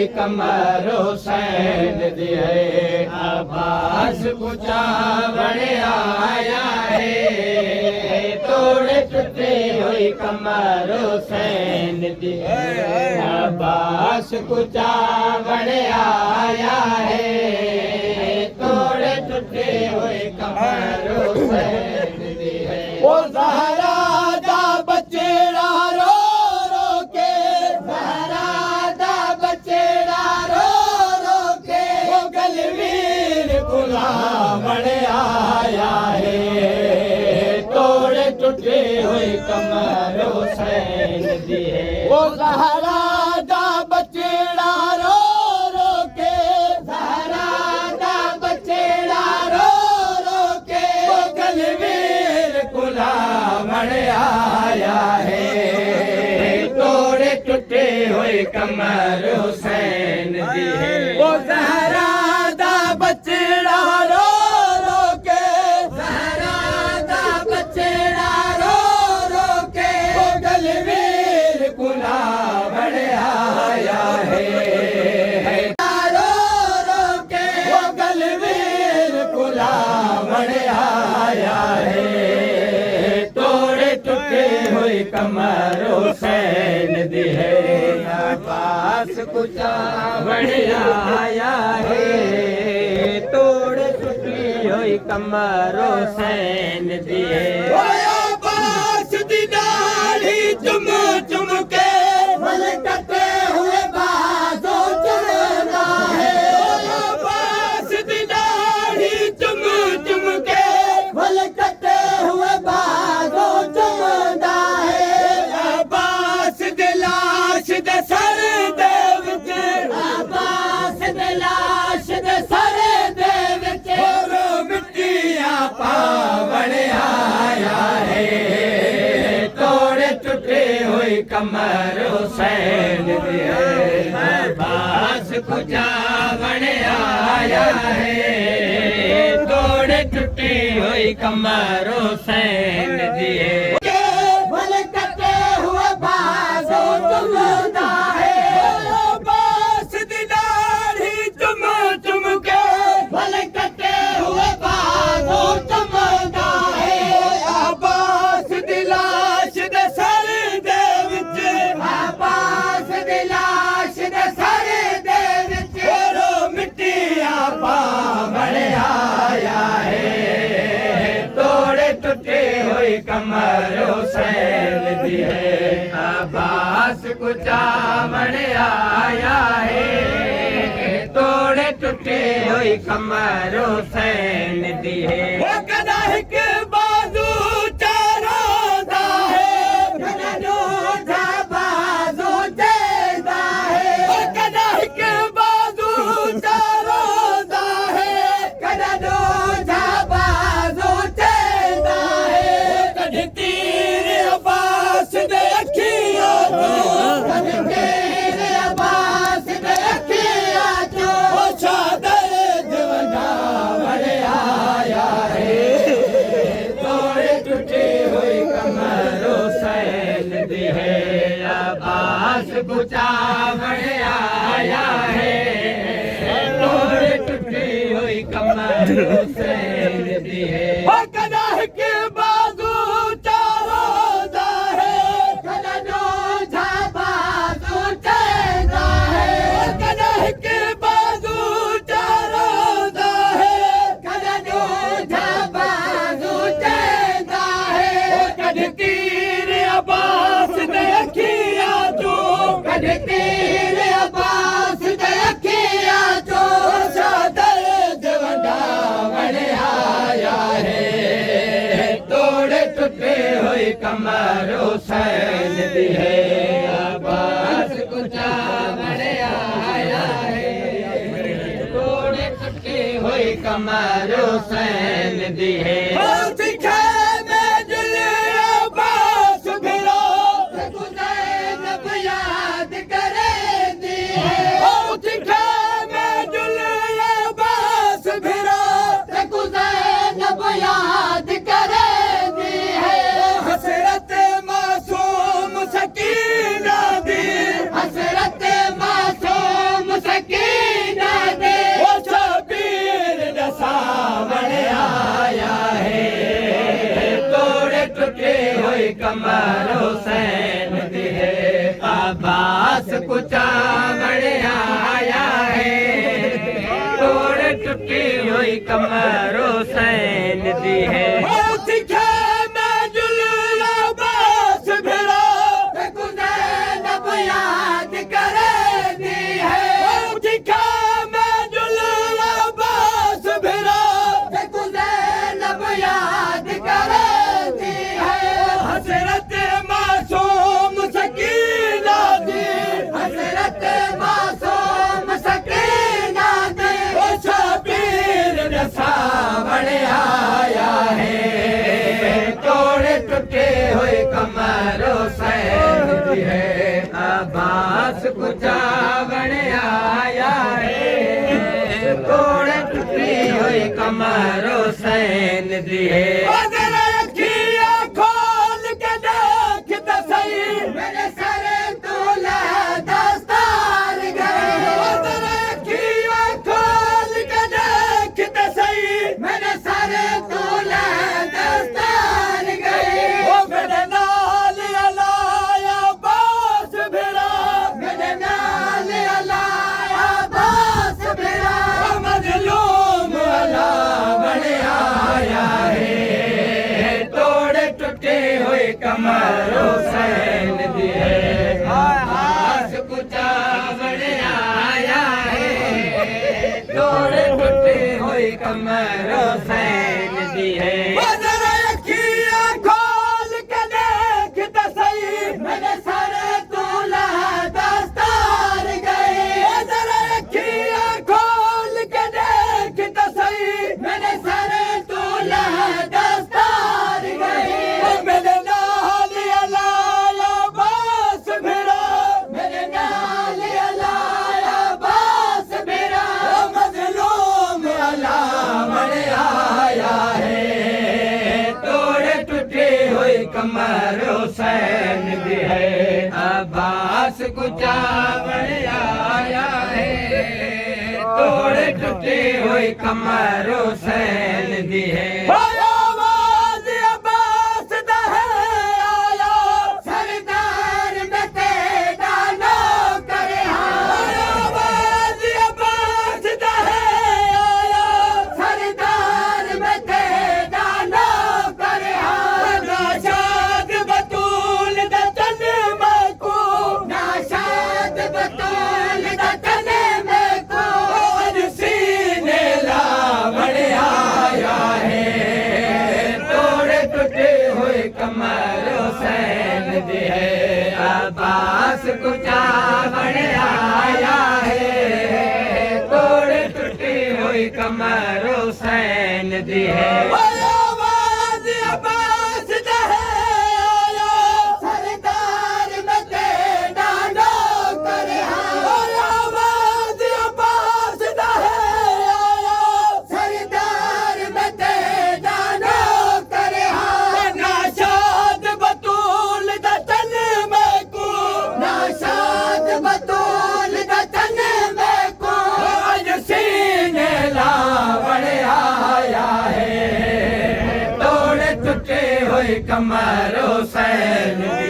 होई कमर हुसैन दी है अब्बास कुचा बड़े आया है तोड़े टुटे होई कमर हुसैन दी है अब्बास कुचा बड़े आया है तोड़े टुटे होई कमर हुसैन दी है ओ ज़हरा दा बचड़ा रो रो के ज़हरा दा बचड़ा रो रो के वो गलवीर गुलाम बड़े आया है तोड़े टुटे हुई कमर हुसैन दी है वो ज़हरा दा बचड़ा रो रो के ज़हरा दा बचड़ा रो रो के वो गलवीर गुलाम बड़े आया है तोड़े टुटे हुई कमर हुसैन दी है वो ज़हरा दा बचड़ा रो रो के ज़हरा दा बचड़ा रो रो के वो गलवीर गुलाम बड़े आया है रो रो के वो गलवीर गुलाम बड़े आया है तोड़े टुटे हुई कमर हुसैन दी है अब्बास कुचा बड़े आया है तोड़े टुटी हुई कमर हुसैन दी है अब्बास दी दाढ़ी चुम चुम के भले कटे हुए बाजों चुमता है अब्बास दी दाढ़ी चुम चुम के भले कटे हुए बाजों चुमता है अब्बास दी लाश दे सर दे विच अब्बास दी लाश दे सर दे विच मिट्टियां पा बड़े आया है तोड़े टुटे हुई कमर हुसैन दी है अब्बास कुचा बड़े आया है तोड़े टुटी हुई कमर हुसैन दी है भले कटे हुए बाजों चुमता है अब्बास दी दाढ़ी चुम चुम के भले कटे हुए बाजों चुमता है अब्बास दी लाश दे सर दे विच अब्बास दी लाश दे सर दे विच मिट्टियां पा बड़े आया है तोड़े टुटे हुई कमर हुसैन दी है अब्बास कुचा बड़े आया है तोड़े टुटे हुई कमर हुसैन दी है वो कदाह के बाजू चारों दा है कदा जा बाजू देदा है वो कदाह के बाजू चारों दा है कदा जा बाजू देदा है कद तीर अब्बास दे अखियां कद तीर अब्बास दे अखियां वो चादर जवना बड़े आया है तोड़े टुटी हुई कमर हुसैन दी है अब्बास कुचा बड़े आया है तोड़े टुटी हुई कमर हुसैन दी है कदाह के बाजू चारों दा है कदा जा बाजू चेदा है कदाह के बाजू चारों दा है कदा जा बाजू चेदा है कद तीर अब्बास दे अखियां चो कद तीर अब्बास दे अखियां चो चादर जवंदा बड़े आया है तोड़े टुटे हुई कमर हुसैन दी है अब्बास कुचा बड़े आया है तोड़े टुटे हुई कमर हुसैन दी है याद करे दी है कमर हुसैन दी है अब्बास कुचा बड़े आया है तोड़ टूटी हुई कमर हुसैन दी है कमर हुसैन दी है अब्बास कुचा बने आया है तोड़ टूटी हुई कमर हुसैन दी है खोल के देख तो सही मेरे सर तोला दस्तार गए खोल के देख तो सही मेरे सर तोला दस्तार गए कमर हुसैन दी है अब्बास कुचा बड़े आया है तोड़ टूटी हुई कमर हुसैन दी है खोल के देख तो सही मेरे सर तोला दस्तार गए खोल के देख तो सही मेरे सर तोला दस्तार गए कमर हुसैन दी है अब्बास कुचा बड़े आया है तोड़ टूटी हुई कमर हुसैन दी है कमर हुसैन दी है अब्बास कुचा बड़े आया है तोड़ टूटी हुई कमर हुसैन दी है कमर हुसैन